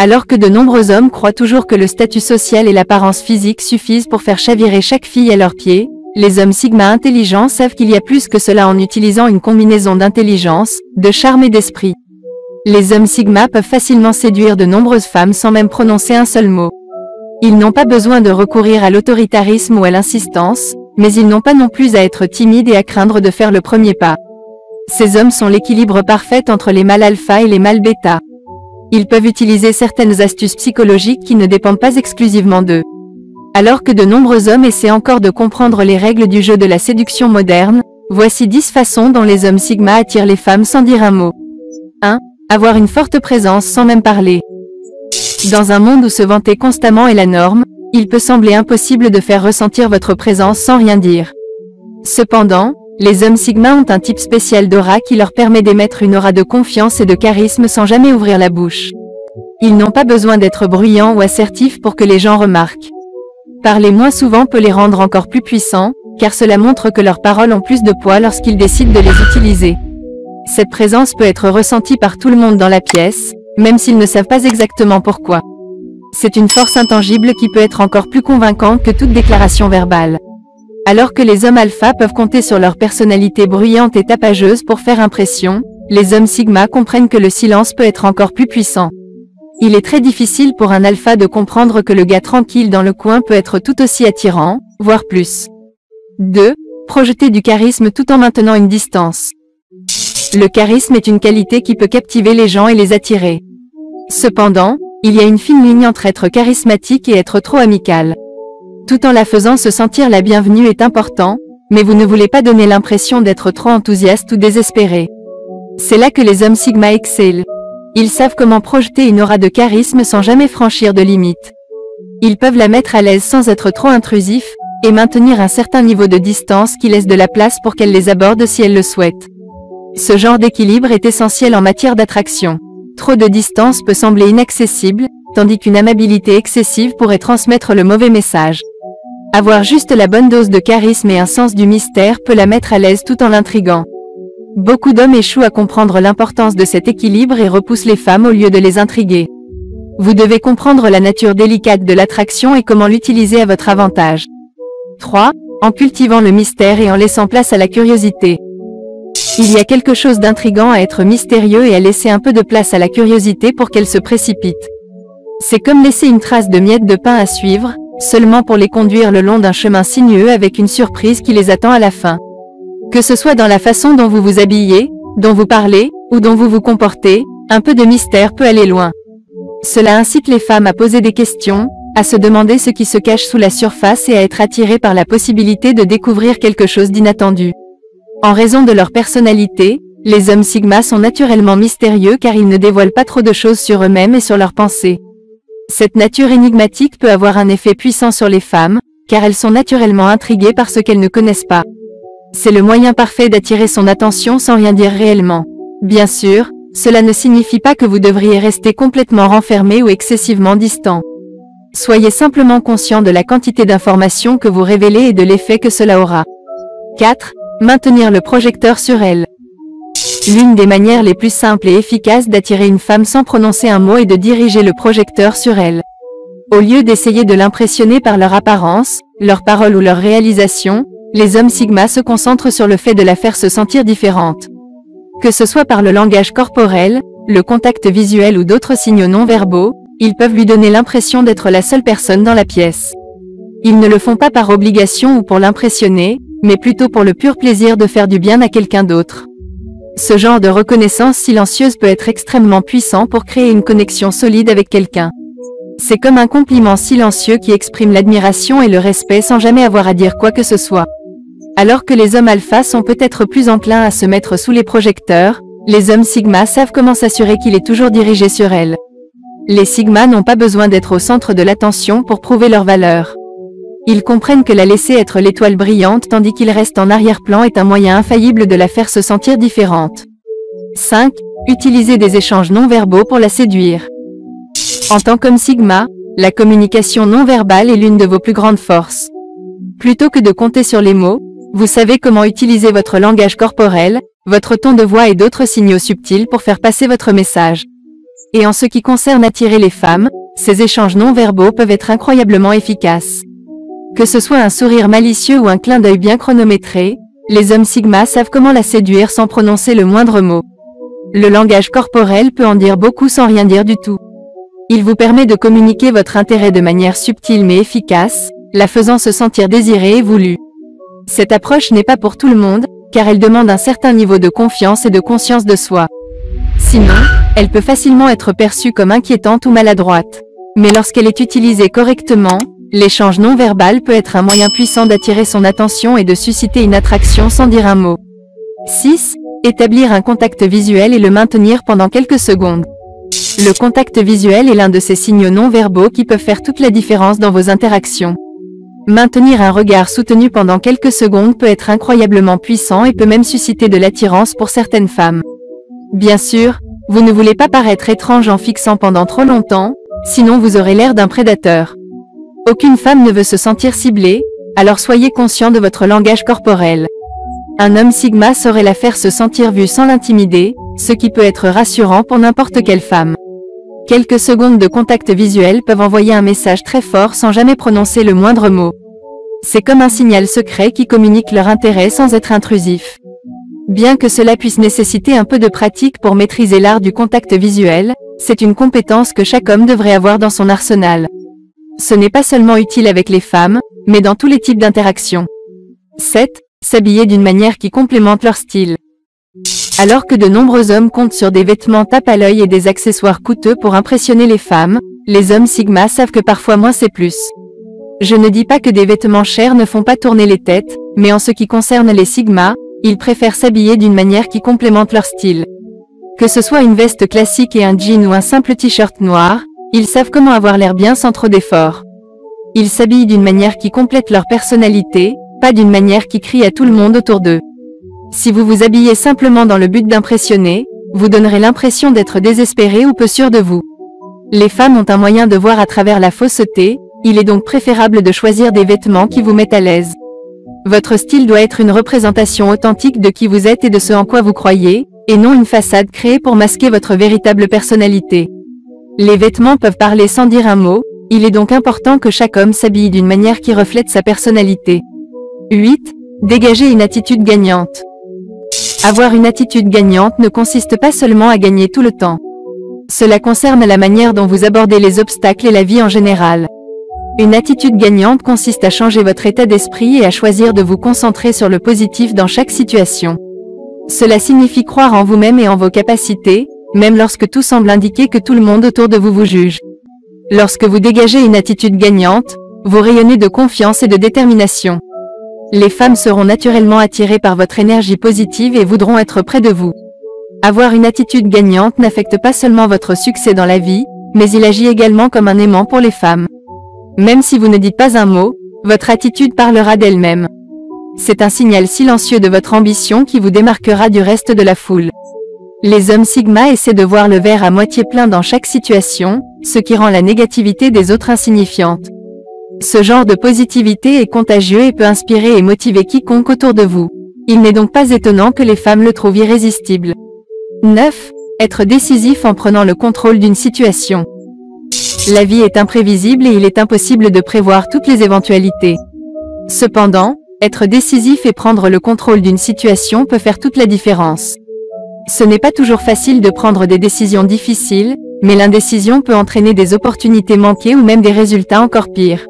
Alors que de nombreux hommes croient toujours que le statut social et l'apparence physique suffisent pour faire chavirer chaque fille à leurs pieds, les hommes Sigma intelligents savent qu'il y a plus que cela en utilisant une combinaison d'intelligence, de charme et d'esprit. Les hommes Sigma peuvent facilement séduire de nombreuses femmes sans même prononcer un seul mot. Ils n'ont pas besoin de recourir à l'autoritarisme ou à l'insistance, mais ils n'ont pas non plus à être timides et à craindre de faire le premier pas. Ces hommes sont l'équilibre parfait entre les mâles alpha et les mâles bêta. Ils peuvent utiliser certaines astuces psychologiques qui ne dépendent pas exclusivement d'eux. Alors que de nombreux hommes essaient encore de comprendre les règles du jeu de la séduction moderne, voici 10 façons dont les hommes Sigma attirent les femmes sans dire un mot. 1. Avoir une forte présence sans même parler. Dans un monde où se vanter constamment est la norme, il peut sembler impossible de faire ressentir votre présence sans rien dire. Cependant, les hommes Sigma ont un type spécial d'aura qui leur permet d'émettre une aura de confiance et de charisme sans jamais ouvrir la bouche. Ils n'ont pas besoin d'être bruyants ou assertifs pour que les gens remarquent. Parler moins souvent peut les rendre encore plus puissants, car cela montre que leurs paroles ont plus de poids lorsqu'ils décident de les utiliser. Cette présence peut être ressentie par tout le monde dans la pièce, même s'ils ne savent pas exactement pourquoi. C'est une force intangible qui peut être encore plus convaincante que toute déclaration verbale. Alors que les hommes alpha peuvent compter sur leur personnalité bruyante et tapageuse pour faire impression, les hommes Sigma comprennent que le silence peut être encore plus puissant. Il est très difficile pour un alpha de comprendre que le gars tranquille dans le coin peut être tout aussi attirant, voire plus. 2. Projeter du charisme tout en maintenant une distance. Le charisme est une qualité qui peut captiver les gens et les attirer. Cependant, il y a une fine ligne entre être charismatique et être trop amical. Tout en la faisant se sentir la bienvenue est important, mais vous ne voulez pas donner l'impression d'être trop enthousiaste ou désespéré. C'est là que les hommes Sigma excellent. Ils savent comment projeter une aura de charisme sans jamais franchir de limite. Ils peuvent la mettre à l'aise sans être trop intrusifs, et maintenir un certain niveau de distance qui laisse de la place pour qu'elle les aborde si elle le souhaite. Ce genre d'équilibre est essentiel en matière d'attraction. Trop de distance peut sembler inaccessible, tandis qu'une amabilité excessive pourrait transmettre le mauvais message. Avoir juste la bonne dose de charisme et un sens du mystère peut la mettre à l'aise tout en l'intriguant. Beaucoup d'hommes échouent à comprendre l'importance de cet équilibre et repoussent les femmes au lieu de les intriguer. Vous devez comprendre la nature délicate de l'attraction et comment l'utiliser à votre avantage. 3. En cultivant le mystère et en laissant place à la curiosité. Il y a quelque chose d'intriguant à être mystérieux et à laisser un peu de place à la curiosité pour qu'elle se précipite. C'est comme laisser une trace de miettes de pain à suivre, seulement pour les conduire le long d'un chemin sinueux avec une surprise qui les attend à la fin. Que ce soit dans la façon dont vous vous habillez, dont vous parlez, ou dont vous vous comportez, un peu de mystère peut aller loin. Cela incite les femmes à poser des questions, à se demander ce qui se cache sous la surface et à être attirées par la possibilité de découvrir quelque chose d'inattendu. En raison de leur personnalité, les hommes Sigma sont naturellement mystérieux car ils ne dévoilent pas trop de choses sur eux-mêmes et sur leurs pensées. Cette nature énigmatique peut avoir un effet puissant sur les femmes, car elles sont naturellement intriguées par ce qu'elles ne connaissent pas. C'est le moyen parfait d'attirer son attention sans rien dire réellement. Bien sûr, cela ne signifie pas que vous devriez rester complètement renfermé ou excessivement distant. Soyez simplement conscient de la quantité d'informations que vous révélez et de l'effet que cela aura. 4. Maintenir le projecteur sur elle. L'une des manières les plus simples et efficaces d'attirer une femme sans prononcer un mot est de diriger le projecteur sur elle. Au lieu d'essayer de l'impressionner par leur apparence, leurs paroles ou leurs réalisations, les hommes Sigma se concentrent sur le fait de la faire se sentir différente. Que ce soit par le langage corporel, le contact visuel ou d'autres signaux non verbaux, ils peuvent lui donner l'impression d'être la seule personne dans la pièce. Ils ne le font pas par obligation ou pour l'impressionner, mais plutôt pour le pur plaisir de faire du bien à quelqu'un d'autre. Ce genre de reconnaissance silencieuse peut être extrêmement puissant pour créer une connexion solide avec quelqu'un. C'est comme un compliment silencieux qui exprime l'admiration et le respect sans jamais avoir à dire quoi que ce soit. Alors que les hommes alpha sont peut-être plus enclins à se mettre sous les projecteurs, les hommes sigma savent comment s'assurer qu'il est toujours dirigé sur elles. Les sigma n'ont pas besoin d'être au centre de l'attention pour prouver leur valeur. Ils comprennent que la laisser être l'étoile brillante tandis qu'il reste en arrière-plan est un moyen infaillible de la faire se sentir différente. 5. Utiliser des échanges non-verbaux pour la séduire. En tant qu'homme sigma, la communication non-verbale est l'une de vos plus grandes forces. Plutôt que de compter sur les mots, vous savez comment utiliser votre langage corporel, votre ton de voix et d'autres signaux subtils pour faire passer votre message. Et en ce qui concerne attirer les femmes, ces échanges non-verbaux peuvent être incroyablement efficaces. Que ce soit un sourire malicieux ou un clin d'œil bien chronométré, les hommes Sigma savent comment la séduire sans prononcer le moindre mot. Le langage corporel peut en dire beaucoup sans rien dire du tout. Il vous permet de communiquer votre intérêt de manière subtile mais efficace, la faisant se sentir désirée et voulue. Cette approche n'est pas pour tout le monde, car elle demande un certain niveau de confiance et de conscience de soi. Sinon, elle peut facilement être perçue comme inquiétante ou maladroite. Mais lorsqu'elle est utilisée correctement, l'échange non verbal peut être un moyen puissant d'attirer son attention et de susciter une attraction sans dire un mot. 6. Établir un contact visuel et le maintenir pendant quelques secondes. Le contact visuel est l'un de ces signaux non verbaux qui peuvent faire toute la différence dans vos interactions. Maintenir un regard soutenu pendant quelques secondes peut être incroyablement puissant et peut même susciter de l'attirance pour certaines femmes. Bien sûr, vous ne voulez pas paraître étrange en fixant pendant trop longtemps, sinon vous aurez l'air d'un prédateur. Aucune femme ne veut se sentir ciblée, alors soyez conscient de votre langage corporel. Un homme Sigma saurait la faire se sentir vue sans l'intimider, ce qui peut être rassurant pour n'importe quelle femme. Quelques secondes de contact visuel peuvent envoyer un message très fort sans jamais prononcer le moindre mot. C'est comme un signal secret qui communique leur intérêt sans être intrusif. Bien que cela puisse nécessiter un peu de pratique pour maîtriser l'art du contact visuel, c'est une compétence que chaque homme devrait avoir dans son arsenal. Ce n'est pas seulement utile avec les femmes, mais dans tous les types d'interactions. 7. S'habiller d'une manière qui complémente leur style. Alors que de nombreux hommes comptent sur des vêtements tape à l'œil et des accessoires coûteux pour impressionner les femmes, les hommes Sigma savent que parfois moins c'est plus. Je ne dis pas que des vêtements chers ne font pas tourner les têtes, mais en ce qui concerne les Sigma, ils préfèrent s'habiller d'une manière qui complémente leur style. Que ce soit une veste classique et un jean ou un simple t-shirt noir, ils savent comment avoir l'air bien sans trop d'efforts. Ils s'habillent d'une manière qui complète leur personnalité, pas d'une manière qui crie à tout le monde autour d'eux. Si vous vous habillez simplement dans le but d'impressionner, vous donnerez l'impression d'être désespéré ou peu sûr de vous. Les femmes ont un moyen de voir à travers la fausseté, il est donc préférable de choisir des vêtements qui vous mettent à l'aise. Votre style doit être une représentation authentique de qui vous êtes et de ce en quoi vous croyez, et non une façade créée pour masquer votre véritable personnalité. Les vêtements peuvent parler sans dire un mot, il est donc important que chaque homme s'habille d'une manière qui reflète sa personnalité. 8. Dégager une attitude gagnante. Avoir une attitude gagnante ne consiste pas seulement à gagner tout le temps. Cela concerne la manière dont vous abordez les obstacles et la vie en général. Une attitude gagnante consiste à changer votre état d'esprit et à choisir de vous concentrer sur le positif dans chaque situation. Cela signifie croire en vous-même et en vos capacités, même lorsque tout semble indiquer que tout le monde autour de vous vous juge. Lorsque vous dégagez une attitude gagnante, vous rayonnez de confiance et de détermination. Les femmes seront naturellement attirées par votre énergie positive et voudront être près de vous. Avoir une attitude gagnante n'affecte pas seulement votre succès dans la vie, mais il agit également comme un aimant pour les femmes. Même si vous ne dites pas un mot, votre attitude parlera d'elle-même. C'est un signal silencieux de votre ambition qui vous démarquera du reste de la foule. Les hommes Sigma essaient de voir le verre à moitié plein dans chaque situation, ce qui rend la négativité des autres insignifiante. Ce genre de positivité est contagieux et peut inspirer et motiver quiconque autour de vous. Il n'est donc pas étonnant que les femmes le trouvent irrésistible. 9. Être décisif en prenant le contrôle d'une situation. La vie est imprévisible et il est impossible de prévoir toutes les éventualités. Cependant, être décisif et prendre le contrôle d'une situation peut faire toute la différence. Ce n'est pas toujours facile de prendre des décisions difficiles, mais l'indécision peut entraîner des opportunités manquées ou même des résultats encore pires.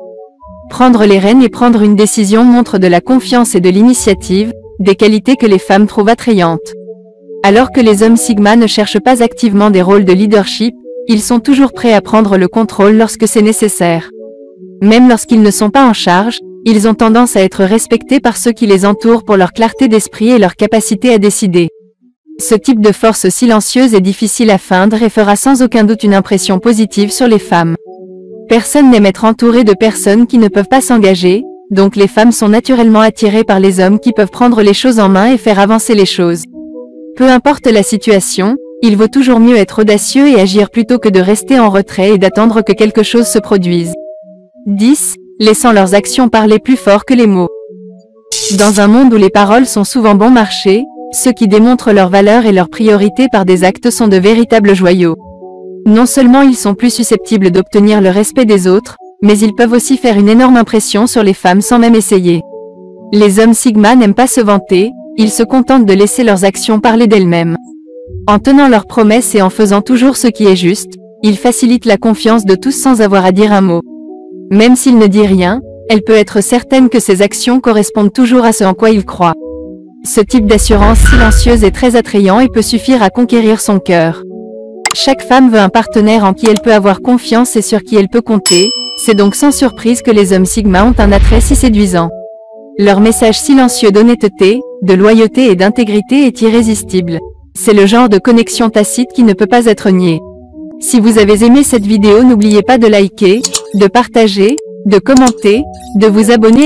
Prendre les rênes et prendre une décision montre de la confiance et de l'initiative, des qualités que les femmes trouvent attrayantes. Alors que les hommes Sigma ne cherchent pas activement des rôles de leadership, ils sont toujours prêts à prendre le contrôle lorsque c'est nécessaire. Même lorsqu'ils ne sont pas en charge, ils ont tendance à être respectés par ceux qui les entourent pour leur clarté d'esprit et leur capacité à décider. Ce type de force silencieuse est difficile à feindre et fera sans aucun doute une impression positive sur les femmes. Personne n'aime être entouré de personnes qui ne peuvent pas s'engager, donc les femmes sont naturellement attirées par les hommes qui peuvent prendre les choses en main et faire avancer les choses. Peu importe la situation, il vaut toujours mieux être audacieux et agir plutôt que de rester en retrait et d'attendre que quelque chose se produise. 10. Laissant leurs actions parler plus fort que les mots. Dans un monde où les paroles sont souvent bon marché, ceux qui démontrent leur valeur et leurs priorités par des actes sont de véritables joyaux. Non seulement ils sont plus susceptibles d'obtenir le respect des autres, mais ils peuvent aussi faire une énorme impression sur les femmes sans même essayer. Les hommes Sigma n'aiment pas se vanter, ils se contentent de laisser leurs actions parler d'elles-mêmes. En tenant leurs promesses et en faisant toujours ce qui est juste, ils facilitent la confiance de tous sans avoir à dire un mot. Même s'il ne dit rien, elle peut être certaine que ses actions correspondent toujours à ce en quoi il croit. Ce type d'assurance silencieuse est très attrayant et peut suffire à conquérir son cœur. Chaque femme veut un partenaire en qui elle peut avoir confiance et sur qui elle peut compter, c'est donc sans surprise que les hommes Sigma ont un attrait si séduisant. Leur message silencieux d'honnêteté, de loyauté et d'intégrité est irrésistible. C'est le genre de connexion tacite qui ne peut pas être nié. Si vous avez aimé cette vidéo, n'oubliez pas de liker, de partager, de commenter, de vous abonner.